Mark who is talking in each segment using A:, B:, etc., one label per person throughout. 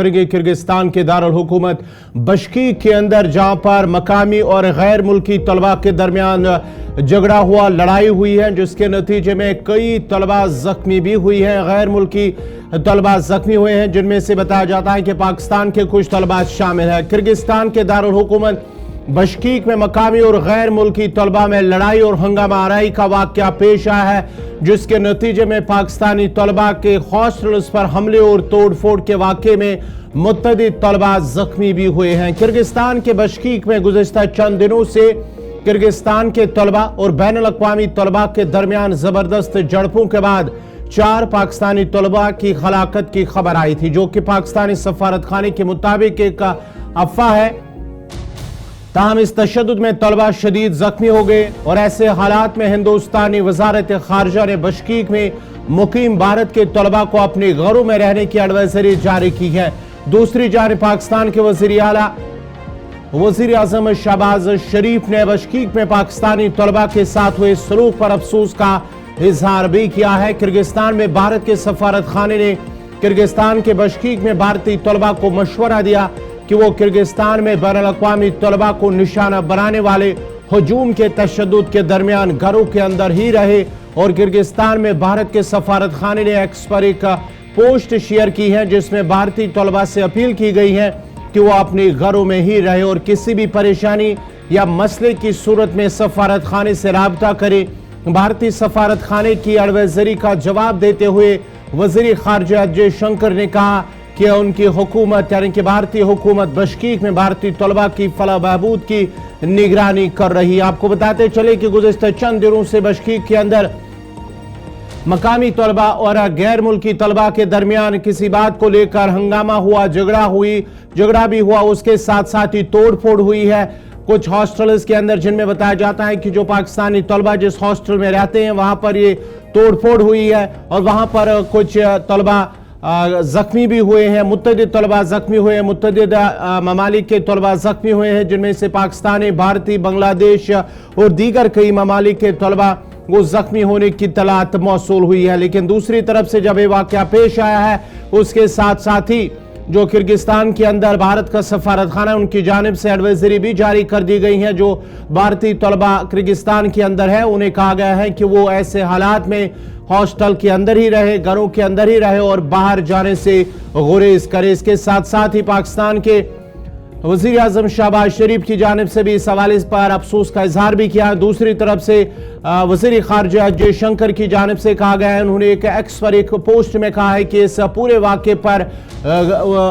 A: Kyrgyzstan के दारुल हुकूमत बशकीक के अंदर जहां पर मकामी और गैर मुल्की तलबा के दरमियान झगड़ा हुआ, लड़ाई हुई है, जिसके नतीजे में कई तलबा जख्मी भी हुई हैं। गैर मुल्की तलबा जख्मी हुए हैं, जिनमें से बताया जाता है कि पाकिस्तान के कुछ तलबा शामिल हैं। किर्गिस्तान के दारुल हुकूमत बशकीक में मकामी और गैर मुल्की तलबा में लड़ाई और हंगामा आराई का वाकया पेश आया है, जिसके नतीजे में पाकिस्तानी तलबा के हॉस्टल्स पर हमले और तोड़ फोड़ के वाकये में मुतअद्दिद तलबा जख्मी भी हुए हैं। किर्गिस्तान के बशकीक में गुज़िश्ता चंद दिनों से किर्गिस्तान के तलबा और बैनुल अक़वामी तलबा के दरमियान जबरदस्त झड़पों के बाद 4 पाकिस्तानी तलबा की हलाकत की खबर आई थी, जो कि पाकिस्तानी सफारत खाने के मुताबिक एक अफवाह है। ताहम इस तशद्दुद में तलबा शदीद जख्मी हो गए और ऐसे हालात में हिंदुस्तानी वजारत खारजा ने बशकीक में मुकीम भारत के तलबा को अपने घरों में रहने की एडवाइजरी जारी की है। दूसरी जानिब पाकिस्तान के वज़ीर आज़म शहबाज शरीफ ने बशकीक में पाकिस्तानी तलबा के साथ हुए सलूक पर अफसोस का इजहार भी किया है। किर्गिस्तान में भारत के सफारत खाने ने किर्गिस्तान के बशकीक में भारतीय तलबा को मशवरा दिया कि वो किर्गिस्तान में बैनुल अक़वामी तलबा को निशाना बनाने वाले हजूम के तशद्दुद के दरमियान घरों के अंदर ही रहे। और किर्गिस्तान में भारत के सफारत खाने ने एक्स पर एक पोस्ट शेयर की है, जिसमें भारतीय तलबा से अपील की गई है कि वो अपने घरों में ही रहे और किसी भी परेशानी या मसले की सूरत में सफारत खाने से राब्ता करे। भारतीय सफारत खाने की एडवाइजरी का जवाब देते हुए वज़ीर ख़ारजा जयशंकर ने कहा कि उनकी हुकूमत यानी कि भारतीय हुकूमत बशकीक में भारतीय तलबा की फलाह बहबूद की निगरानी कर रही है। आपको बताते चले कि गुज़िश्ता चंद दिनों से बशकीक के अंदर मकामी तलबा और गैर मुल्की तलबा के दरमियान किसी बात को लेकर हंगामा हुआ, झगड़ा भी हुआ, उसके साथ साथ ही तोड़ फोड़ हुई है कुछ हॉस्टल्स के अंदर, जिनमें बताया जाता है कि जो पाकिस्तानी तलबा जिस हॉस्टल में रहते हैं वहां पर ये तोड़ फोड़ हुई है और वहां पर कुछ तलबा जख्मी भी हुए हैं, मुतअद्दिद तलबा जख्मी हुए हैं, मुतअद्दिद ममालिक के तलबा जख्मी हुए हैं, जिनमें से पाकिस्तानी, भारतीय, बांग्लादेश और दीगर कई ममालिक के तलबा वो जख्मी होने की तलात मौसूल हुई है। लेकिन दूसरी तरफ से जब ये वाकया पेश आया है, उसके साथ साथ ही जो किर्गिस्तान के अंदर भारत का सफारत खाना, उनकी जानिब से एडवाइजरी भी जारी कर दी गई है। जो भारतीय तलबा किर्गिस्तान के अंदर है, उन्हें कहा गया है कि वो ऐसे हालात में हॉस्टल के अंदर ही रहे, घरों के अंदर ही रहे और बाहर जाने से गुरेज करे। इसके साथ साथ ही पाकिस्तान के वज़ीर आज़म शहबाज शरीफ की जानिब से भी इस हवाले पर अफसोस का इजहार भी किया। दूसरी तरफ से वज़ीर ख़ारजा जयशंकर की जानिब से कहा गया है, उन्होंने एक एक्स पर एक पोस्ट में कहा है कि इस पूरे वाक़े पर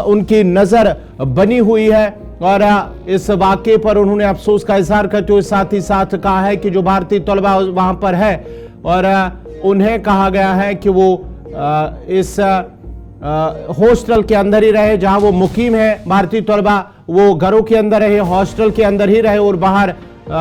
A: उनकी नज़र बनी हुई है और इस वाक़े पर उन्होंने अफसोस का इजहार करते हुए साथ ही साथ कहा है कि जो भारतीय तलबा वहाँ पर है और उन्हें कहा गया है कि वो इस हॉस्टल के अंदर ही रहे, जहां वो मुकीम है भारतीय तलबा, वो घरों के अंदर रहे, हॉस्टल के अंदर ही रहे और बाहर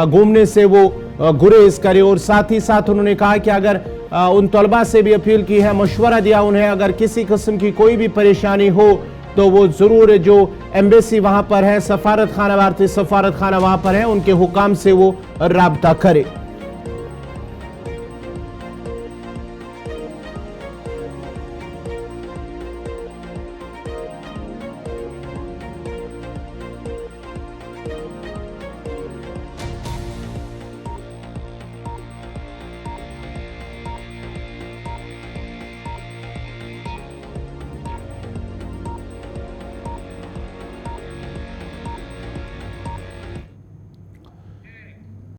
A: घूमने से वो गुरेज करे। और साथ ही साथ उन्होंने कहा कि अगर उन तलबा से भी अपील की है, मशवरा दिया उन्हें, अगर किसी किस्म की कोई भी परेशानी हो तो वो ज़रूर जो एम्बेसी वहां पर है, सफारत खाना, भारतीय सफारत खाना वहां पर है, उनके हुकाम से वो राब्ता करे।